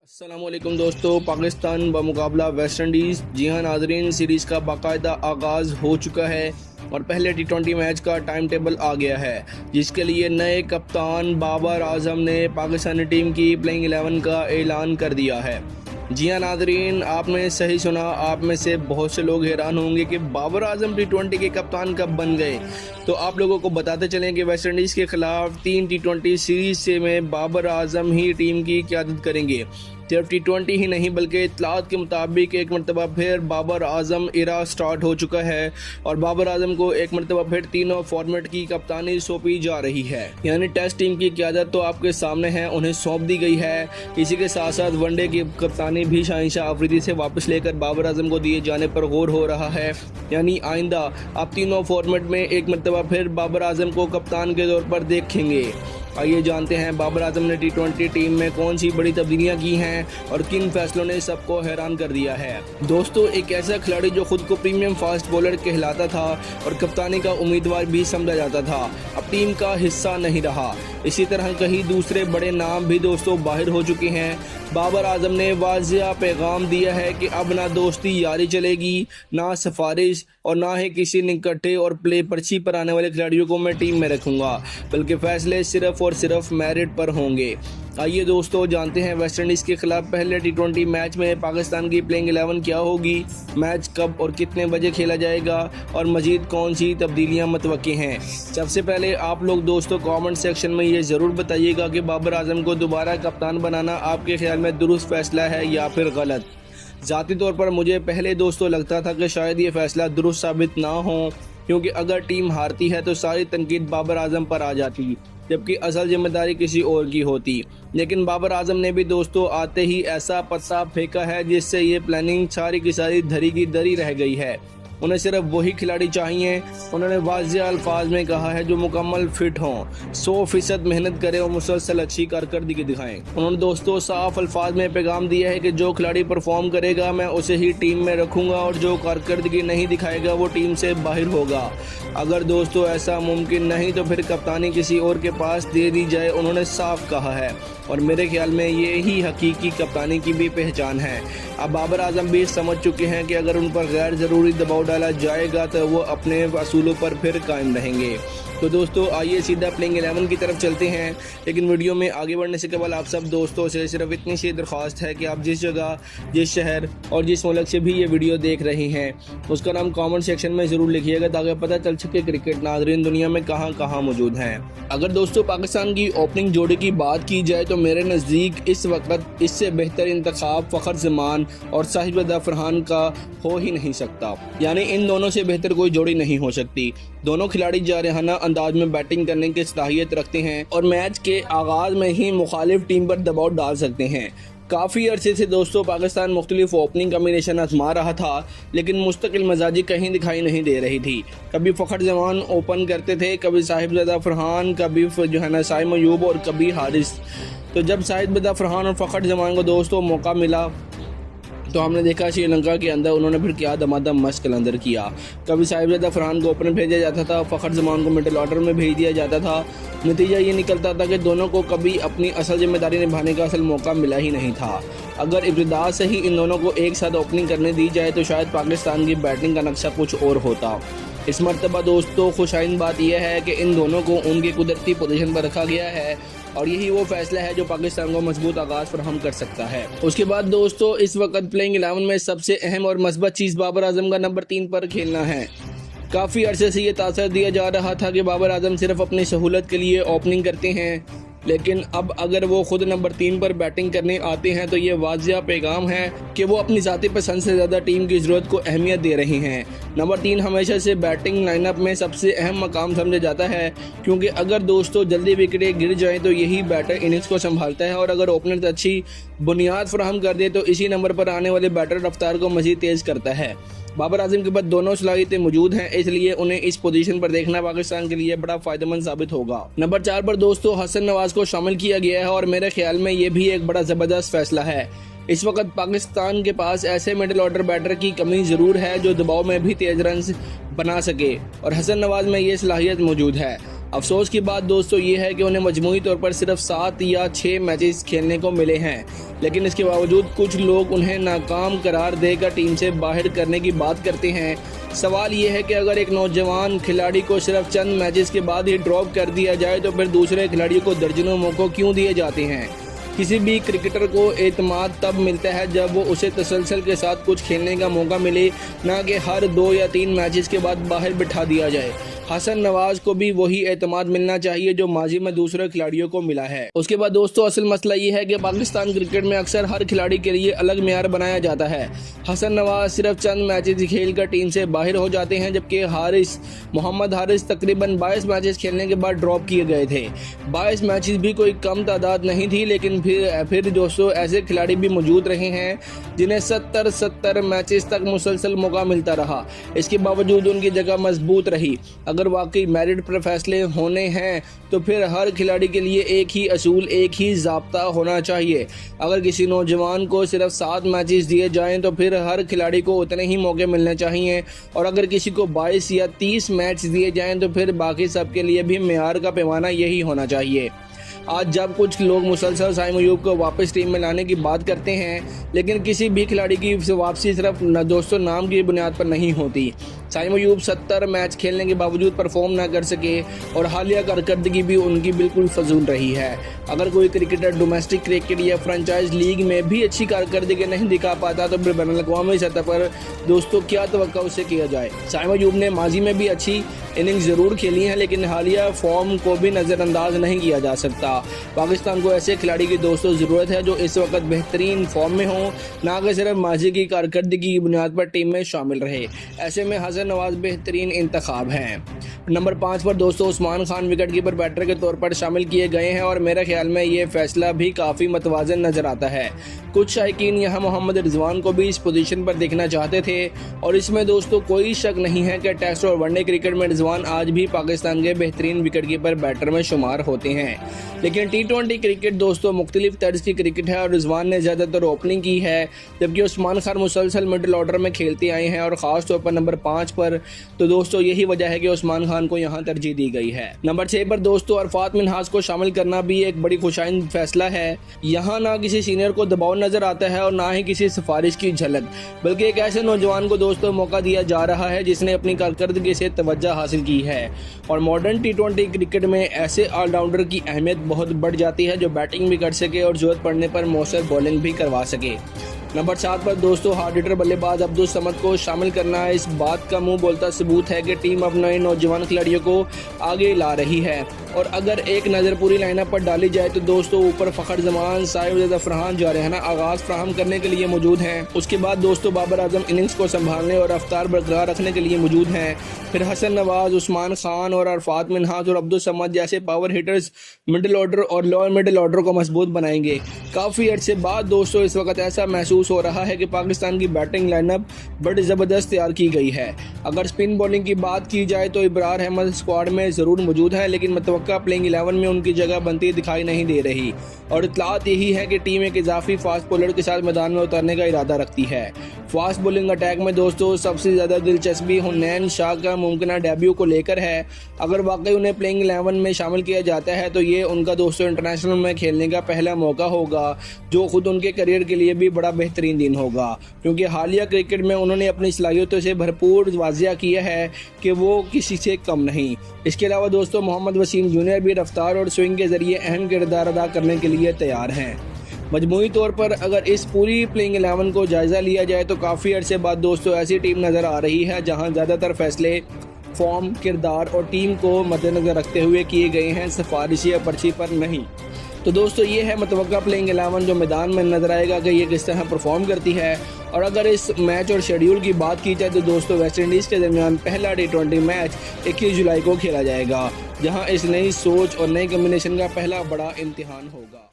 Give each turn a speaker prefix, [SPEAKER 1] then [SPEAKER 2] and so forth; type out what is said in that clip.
[SPEAKER 1] अस्सलामुअलैकुम दोस्तों, Pakistan बमुकाबला West Indies. जी हाँ नाजरीन, सीरीज़ का बाकायदा आगाज़ हो चुका है और पहले टी20 मैच का टाइम टेबल आ गया है, जिसके लिए नए कप्तान बाबर आजम ने पाकिस्तानी टीम की प्लेइंग 11 का ऐलान कर दिया है। जी हाँ नाजरीन, आपने सही सुना। आप में से बहुत से लोग हैरान होंगे कि बाबर आजम टी20 के कप्तान कब बन गए। तो आप लोगों को बताते चलें कि वेस्ट इंडीज़ के खिलाफ 3 टी20 सीरीज़ से में बाबर आजम ही टीम की क़यादत करेंगे। सिर्फ टी20 ही नहीं बल्कि इत्तलात के मुताबिक एक मरतबा फिर बाबर आजम इरा स्टार्ट हो चुका है और बाबर आजम को एक मरतबा फिर तीनों फॉर्मेट की कप्तानी सौंपी जा रही है। यानी टेस्ट टीम की क़यादत तो आपके सामने है, उन्हें सौंप दी गई है। इसी के साथ साथ वनडे की कप्तानी भी शाहिनशाह अफरीदी से वापस लेकर बाबर आजम को दिए जाने पर गौर हो रहा है। यानी आइंदा आप तीनों फॉर्मेट में एक मरतबा फिर बाबर आजम को कप्तान के तौर पर देखेंगे। आइए जानते हैं बाबर आजम ने टी20 टीम में कौन सी बड़ी तब्दीलियां की हैं और किन फैसलों ने सबको हैरान कर दिया है। दोस्तों, एक ऐसा खिलाड़ी जो खुद को प्रीमियम फास्ट बॉलर कहलाता था और कप्तानी का उम्मीदवार भी समझा जाता था, अब टीम का हिस्सा नहीं रहा। इसी तरह कई दूसरे बड़े नाम भी दोस्तों बाहर हो चुके हैं। बाबर आजम ने वाज़िया पैगाम दिया है कि अब ना दोस्ती यारी चलेगी, ना सिफारिश और ना ही किसी निकट्ठे और प्ले पर्ची पर आने वाले खिलाड़ियों को मैं टीम में रखूंगा, बल्कि फैसले सिर्फ और सिर्फ मेरिट पर होंगे। आइए दोस्तों जानते हैं वेस्ट इंडीज़ के खिलाफ पहले टी20 मैच में पाकिस्तान की प्लेइंग 11 क्या होगी, मैच कब और कितने बजे खेला जाएगा और मजीद कौन सी तब्दीलियां मतवक्की हैं। सबसे पहले आप लोग दोस्तों कमेंट सेक्शन में ये ज़रूर बताइएगा कि बाबर आजम को दोबारा कप्तान बनाना आपके ख्याल में दुरुस्त फैसला है या फिर गलत। ज़ाती तौर पर मुझे पहले दोस्तों लगता था कि शायद ये फैसला दुरुस्त साबित ना हो, क्योंकि अगर टीम हारती है तो सारी तनकीद बाबर आजम पर आ जाती, जबकि असल जिम्मेदारी किसी और की होती। लेकिन बाबर आजम ने भी दोस्तों आते ही ऐसा पत्ता फेंका है जिससे ये प्लानिंग सारी की सारी धरी की धरी रह गई है। उन्हें सिर्फ वही खिलाड़ी चाहिए, उन्होंने वाज़िया अल्फाज में कहा है, जो मुकम्मल फिट हों, 100% मेहनत करें और मुसलसल अच्छी कारकर्दगी दिखाएं। उन्होंने दोस्तों साफ अल्फाज में पैगाम दिया है कि जो खिलाड़ी परफॉर्म करेगा मैं उसे ही टीम में रखूंगा और जो कारकर्दगी नहीं दिखाएगा वो टीम से बाहर होगा। अगर दोस्तों ऐसा मुमकिन नहीं तो फिर कप्तानी किसी और के पास दे दी जाए, उन्होंने साफ कहा है और मेरे ख्याल में ये ही हकीकी कप्तानी की भी पहचान है। अब बाबर आजम भी समझ चुके हैं कि अगर उन पर गैर ज़रूरी दबाव डाला जाएगा तो वो अपने असूलों पर फिर कायम रहेंगे। तो दोस्तों आइए सीधा प्लेइंग 11 की तरफ चलते हैं, लेकिन वीडियो में आगे बढ़ने से कबल आप सब दोस्तों से सिर्फ इतनी सी दरख्वास्त है कि आप जिस जगह, जिस शहर और जिस मुल्क से भी ये वीडियो देख रहे हैं उसका नाम कमेंट सेक्शन में ज़रूर लिखिएगा, ताकि पता चल सके क्रिकेट नाज़रीन दुनिया में कहाँ कहाँ मौजूद हैं। अगर दोस्तों पाकिस्तान की ओपनिंग जोड़ी की बात की जाए तो मेरे नज़दीक इस वक्त इससे बेहतर इंतखाब फ़खर जमान और साहिब फरहान का हो ही नहीं सकता। यानी इन दोनों से बेहतर कोई जोड़ी नहीं हो सकती। दोनों खिलाड़ी जारहाना अंदाज में बैटिंग करने की सलाहियत रखते हैं और मैच के आगाज में ही मुखालिफ टीम पर दबाव डाल सकते हैं। काफ़ी अरसे से दोस्तों पाकिस्तान मुख्तलिफ ओपनिंग कम्बिनेशन आजमा रहा था, लेकिन मुस्तकिल मजाजी कहीं दिखाई नहीं दे रही थी। कभी फ़खर जमान ओपन करते थे, कभी साहिबजादा फरहान, कभी जो है ना साइम अयूब और कभी हारिस। तो जब साहिबजादा फरहान और फ़खर जमान को दोस्तों मौका मिला तो हमने देखा श्रीलंका के अंदर उन्होंने फिर क्या दमादम मस्त कलंदर किया। कभी साहिबजादा फरहान को ओपनर भेजा जाता था, फ़खर जमान को मिडिल ऑर्डर में भेज दिया जाता था। नतीजा ये निकलता था कि दोनों को कभी अपनी असल जिम्मेदारी निभाने का असल मौका मिला ही नहीं था। अगर इब्तिदा से ही इन दोनों को एक साथ ओपनिंग करने दी जाए तो शायद पाकिस्तान की बैटिंग का नक्शा कुछ और होता। इस मरतबा दोस्तों खुशाइन बात यह है कि इन दोनों को उनकी कुदरती पोजीशन पर रखा गया है और यही वो फैसला है जो पाकिस्तान को मजबूत आगाज फराहम कर सकता है। उसके बाद दोस्तों इस वक्त प्लेइंग 11 में सबसे अहम और मस्बत चीज़ बाबर आजम का नंबर 3 पर खेलना है। काफ़ी अरसे से ये तासर दिया जा रहा था कि बाबर आजम सिर्फ अपनी सहूलत के लिए ओपनिंग करते हैं, लेकिन अब अगर वो खुद नंबर 3 पर बैटिंग करने आते हैं तो ये वाज़िया पैगाम है कि वो अपनी ज़ाती पसंद से ज़्यादा टीम की ज़रूरत को अहमियत दे रहे हैं। नंबर 3 हमेशा से बैटिंग लाइनअप में सबसे अहम मकाम समझा जाता है, क्योंकि अगर दोस्तों जल्दी विकेटें गिर जाएं तो यही बैटर इनिंग्स को संभालता है और अगर ओपनर अच्छी बुनियाद फराहम कर दे तो इसी नंबर पर आने वाले बैटर रफ्तार को मज़ीद तेज़ करता है। बाबर आजम के पास दोनों सलाहियतें मौजूद हैं, इसलिए उन्हें इस पोजीशन पर देखना पाकिस्तान के लिए बड़ा फायदेमंद साबित होगा। नंबर 4 पर दोस्तों हसन नवाज को शामिल किया गया है और मेरे ख्याल में ये भी एक बड़ा ज़बरदस्त फैसला है। इस वक्त पाकिस्तान के पास ऐसे मिडिल ऑर्डर बैटर की कमी ज़रूर है जो दबाव में भी तेज रन बना सके और हसन नवाज में ये सलाहियत मौजूद है। अफसोस की बात दोस्तों ये है कि उन्हें मजमूई तौर पर सिर्फ 7 या 6 मैचेस खेलने को मिले हैं, लेकिन इसके बावजूद कुछ लोग उन्हें नाकाम करार देकर टीम से बाहर करने की बात करते हैं। सवाल ये है कि अगर एक नौजवान खिलाड़ी को सिर्फ चंद मैचेस के बाद ही ड्रॉप कर दिया जाए तो फिर दूसरे खिलाड़ियों को दर्जनों मौके क्यों दिए जाते हैं। किसी भी क्रिकेटर को एतमाद तब मिलता है जब वो उसे तसलसल के साथ कुछ खेलने का मौका मिले, ना कि हर 2 या 3 मैचेस के बाद बाहर बिठा दिया जाए। हसन नवाज को भी वही एतमाद मिलना चाहिए जो माजी में दूसरे खिलाड़ियों को मिला है। उसके बाद दोस्तों असल मसला ये है कि पाकिस्तान क्रिकेट में अक्सर हर खिलाड़ी के लिए अलग मेयार बनाया जाता है। हसन नवाज सिर्फ चंद मैचेस खेलकर टीम से बाहर हो जाते हैं, जबकि मोहम्मद हारिस तकरीबन 22 मैचेस खेलने के बाद ड्रॉप किए गए थे। 22 मैचेस भी कोई कम तादाद नहीं थी, लेकिन फिर दोस्तों ऐसे खिलाड़ी भी मौजूद रहे हैं जिन्हें 70 मैचेस तक मुसलसल मौका मिलता रहा। इसके बावजूद उनकी जगह मजबूत रही। अगर वाकई मेरिट पर फैसले होने हैं तो फिर हर खिलाड़ी के लिए एक ही असूल, एक ही ज़ाब्ता होना चाहिए। अगर किसी नौजवान को सिर्फ 7 मैचेस दिए जाएं तो फिर हर खिलाड़ी को उतने ही मौके मिलने चाहिए, और अगर किसी को 22 या 30 मैच दिए जाएं तो फिर बाकी सब के लिए भी मेयार का पैमाना यही होना चाहिए। आज जब कुछ लोग मुसलसल साइम अयूब को वापस टीम में लाने की बात करते हैं, लेकिन किसी भी खिलाड़ी की वापसी सिर्फ दोस्तों नाम की बुनियाद पर नहीं होती। साइम अयूब 70 मैच खेलने के बावजूद परफॉर्म ना कर सके और हालिया कारकर्दगी भी उनकी बिल्कुल फजूल रही है। अगर कोई क्रिकेटर डोमेस्टिक क्रिकेट या फ्रेंचाइज लीग में भी अच्छी कारकर्दगी नहीं दिखा पाता तो फिर बैनुल-अक़वामी सतह पर दोस्तों क्या तवक्को उससे किया जाए। साइम अयूब ने माजी में भी अच्छी इनिंग्स ज़रूर खेली हैं, लेकिन हालिया फॉर्म को भी नज़रअंदाज नहीं किया जा सकता। पाकिस्तान को ऐसे खिलाड़ी की दोस्तों ज़रूरत है जो इस वक्त बेहतरीन फॉर्म में हो, ना कि सिर्फ माजी की कारकर्दगी की बुनियाद पर टीम में शामिल रहे। ऐसे में हसन नवाज बेहतरीन इंतखाब हैं। नंबर 5 पर दोस्तों Usman Khan wicket keeper batter के तौर पर शामिल किए गए हैं, और मेरे ख्याल में ये फैसला भी काफ़ी मतवाज़न नज़र आता है। कुछ शायकीन यहाँ मोहम्मद रिजवान को भी इस पोजीशन पर देखना चाहते थे, और इसमें दोस्तों कोई शक नहीं है कि टेस्ट और वनडे क्रिकेट में रिजवान आज भी पाकिस्तान के बेहतरीन विकेट कीपर बैटर में शुमार होते हैं। लेकिन T20 क्रिकेट दोस्तों मुख्तलिफ तर्ज की क्रिकेट है और रिजवान ने ज़्यादातर ओपनिंग की है, जबकि उस्मान खान मुसलसल मिडिल ऑर्डर में खेलते आए हैं और ख़ास तौर पर नंबर 5 पर। तो दोस्तों यही वजह है कि उस्मान खान को यहाँ तरजीह दी गई है। नंबर 6 पर दोस्तों अरफात मिन्हाज को शामिल करना भी एक बड़ी खुशाइन फैसला है। यहाँ ना किसी सीनियर को दबाव नजर आता है और ना ही किसी सिफारिश की झलक, बल्कि एक ऐसे नौजवान को दोस्तों मौका दिया जा रहा है जिसने अपनी कारकर्दगी से तवज्जो हासिल की है। और मॉडर्न T20 क्रिकेट में ऐसे ऑलराउंडर की अहमियत बहुत बढ़ जाती है जो बैटिंग भी कर सके और जरूरत पड़ने पर मौसर बॉलिंग भी करवा सके। नंबर 7 पर दोस्तों हार्ड हिटर बल्लेबाज अब्दुल समद को शामिल करना इस बात का मुंह बोलता सबूत है कि टीम अब नए नौजवान खिलाड़ियों को आगे ला रही है। और अगर एक नज़र पूरी लाइनअप पर डाली जाए तो दोस्तों ऊपर फ़खर जमान, साहिब फरहान जारहाना आगाज़ फराहम करने के लिए मौजूद हैं। उसके बाद दोस्तों बाबर आजम इनिंग्स को संभालने और रफ्तार बरकरार रखने के लिए मौजूद हैं। फिर हसन नवाज, उस्मान खान और अरफात मिन्हाज और अब्दुल समद जैसे पावर हिटर्स मिडिल ऑर्डर और लोअर मिडिल ऑर्डर को मजबूत बनाएंगे। काफ़ी अर्से बाद दोस्तों इस वक्त ऐसा महसूस हो रहा है कि पाकिस्तान की बैटिंग लाइनअप बड़ी ज़बरदस्त तैयार की गई है। अगर स्पिन बॉलिंग की बात की जाए तो इब्रार अहमद स्क्वाड में ज़रूर मौजूद है, लेकिन मुतवक्का प्लेइंग 11 में उनकी जगह बनती दिखाई नहीं दे रही। और इत्तलात यही है कि टीम एक इजाफी फास्ट बॉलर के साथ मैदान में उतारने का इरादा रखती है। फास्ट बॉलिंग अटैक में दोस्तों सबसे ज़्यादा दिलचस्पी हुनैन शाह का मुमकिन डेब्यू को लेकर है। अगर वाकई उन्हें प्लेइंग 11 में शामिल किया जाता है तो ये उनका दोस्तों इंटरनेशनल में खेलने का पहला मौका होगा, जो खुद उनके करियर के लिए भी बड़ा बेहतरीन दिन होगा, क्योंकि हालिया क्रिकेट में उन्होंने अपनी सलाहियतों से भरपूर वाजिया किया है कि वो किसी से कम नहीं। इसके अलावा दोस्तों मोहम्मद वसीम जूनियर भी रफ्तार और स्विंग के ज़रिए अहम किरदार अदा करने के लिए तैयार हैं। मजमूई तौर पर अगर इस पूरी प्लेइंग 11 को जायज़ा लिया जाए तो काफ़ी अरसे बाद दोस्तों ऐसी टीम नज़र आ रही है जहां ज़्यादातर फैसले फॉर्म, किरदार और टीम को मद्देनज़र रखते हुए किए गए हैं, सिफारिशी या पर्ची पर नहीं। तो दोस्तों ये है मुतवक्का प्लेइंग 11 जो मैदान में नज़र आएगा कि ये किस तरह परफॉर्म करती है। और अगर इस मैच और शेड्यूल की बात की जाए तो दोस्तों वेस्ट इंडीज़ के दरमियान पहला T20 मैच 21 जुलाई को खेला जाएगा, जहां इस नई सोच और नई कम्बिनेशन का पहला बड़ा इम्तिहान होगा।